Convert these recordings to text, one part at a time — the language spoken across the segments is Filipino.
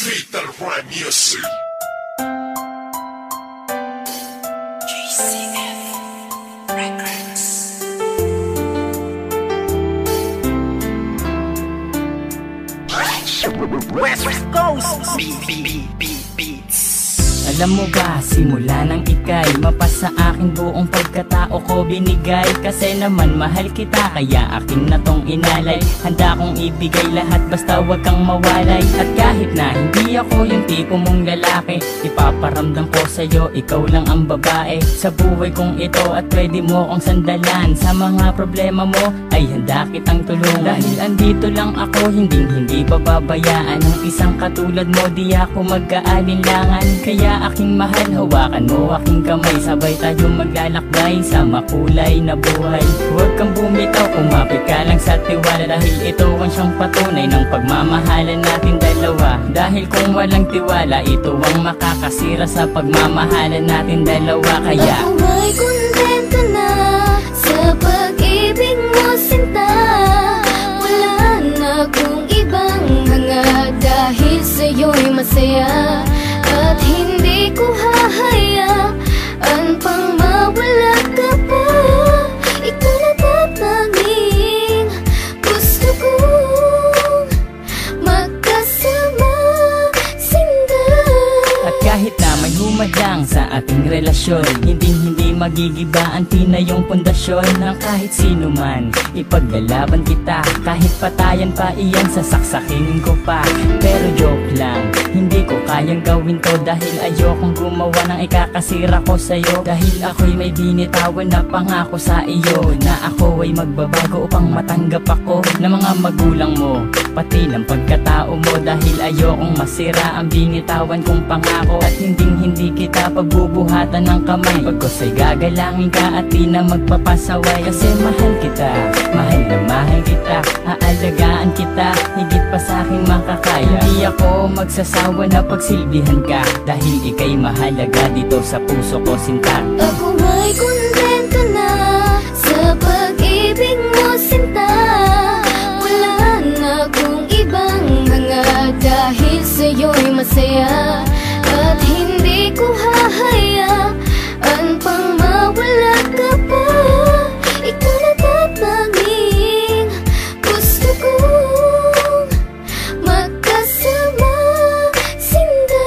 Fatal Rhyme Music. GCF Records. West Coast Beats. Alam mo ba, simula nang ika'y mapasa akin buong pagkatao ko binigay. Kasi naman mahal kita, kaya akin na tong inalay. Handa kong ibigay lahat basta wag kang mawalay. At kahit na hindi ako yung tipo mong lalaki, ipaparamdam ko sa'yo, ikaw lang ang babae sa buhay kong ito. At pwede mo kong sandalan sa mga problema mo, ay handa kitang tulungan. Dahil andito lang ako, hindi pababayaan ng isang katulad mo. Di ako mag-aalinlangan, kaya aking mahal, hawakan mo aking kamay. Sabay tayo maglalakbay sa makulay na buhay. Huwag kang bumitaw, kumapit ka lang sa tiwala. Dahil ito ang siyang patunay ng pagmamahalan natin dalawa. Dahil kung walang tiwala, ito ang makakasira sa pagmamahalan natin dalawa. Kaya ako ay kontento na sa pag-ibig mo, sinta. Wala na akong ibang hanga, dahil sa'yo'y masaya. At hindi ko hahayaan pang mawala ka pa. Ikaw na tatanging gusto kong magkasama, sinta. at kahit na may humadlang sa ating relasyon, hindi magigiba ang tinayong pundasyon ng kahit sino man. Ipaglalaban kita, kahit patayan pa iyan, sasaksakin ko pa. Pero joke lang, hindi ko kayang gawin to. Dahil ayokong gumawa ng ikakasira ko sa'yo. Dahil ako'y may binitawan na pangako sa iyo, na ako ay magbabago upang matanggap ako ng mga magulang mo, pati ng pagkatao mo. Dahil ayokong masira ang binitawan kong pangako. At hindi kita pagbubuhatan ng kamay, pagkos ay gagalangin ka at di na magpapasaway. Kasi mahal kita, mahal na mahal kita. Aalagaan kita, higit pa sa aking makakaya. Hindi ako magsasawa na pagsilbihan ka, dahil ika'y mahalaga dito sa puso ko, sinta. Ako ay kontento na sa pag-ibig mo, sinta. Wala na akong ibang hanga, dahil sa'yo'y masaya. At hindi ko hahayaan pang mawala ka pa. Ikaw na tatanging gusto kong magkasama, sinta.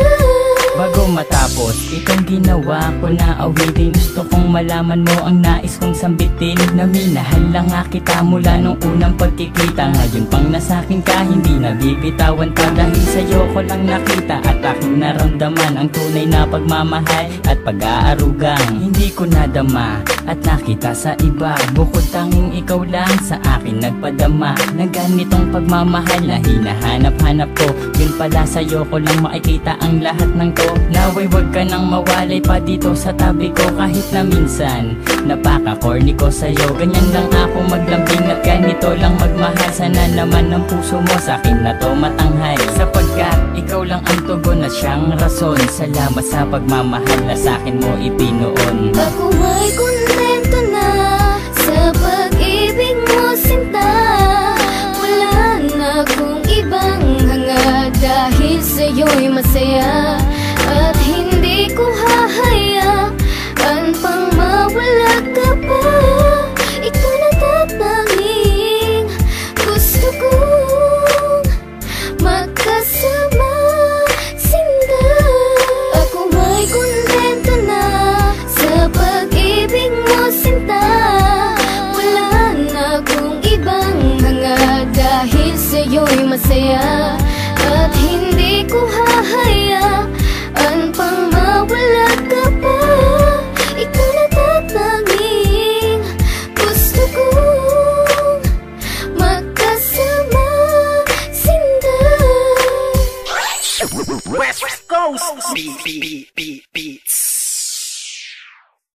Bago matapos itong ginawa ko na awitin, gusto kong malaman mo ang nais kong sambitin. Na minahal lang nga kita mula nung unang pagkikita. Ngayon pang nasakin ka, hindi nabibitawan pa. Dahil sa'yo ko lang nakita at aking naramdaman ang tunay na pagmamahal at pag-aarugang hindi ko nadama at nakita sa iba. Bukod tanging ikaw lang sa akin nagpadama ng ganitong pagmamahal na hinahanap-hanap ko. Yun pala sa'yo ko lang makikita ang lahat ng to. Naway wag ka nang mawalay pa dito sa tabi ko. Kahit na minsan napaka-corny ko sa'yo, ganyan lang ako maglambing at ganito lang magmahal. Sana naman ang puso mo sa'kin na to matanghal, sapagkat ikaw lang ang tugon at siyang rason. Salamat sa pagmamahal na sa'kin mo ipinoon. Ako ay kontento na sa pag-ibig mo, sinta. Wala na akong ibang hanga, dahil sa'yo'y masaya. At hindi ko hahayaan pang mawala ka pa. Ikaw na tatanging gusto kong magkasama, sinta. Ako ay kontento na sa pag-ibig mo, sinta. Wala na akong ibang hanga, dahil sa'yo'y masaya. At hindi ko hahayaan pang mawala ka pa. Ikaw na tatanging gusto kong magkasama, sinta. West Coast Beats.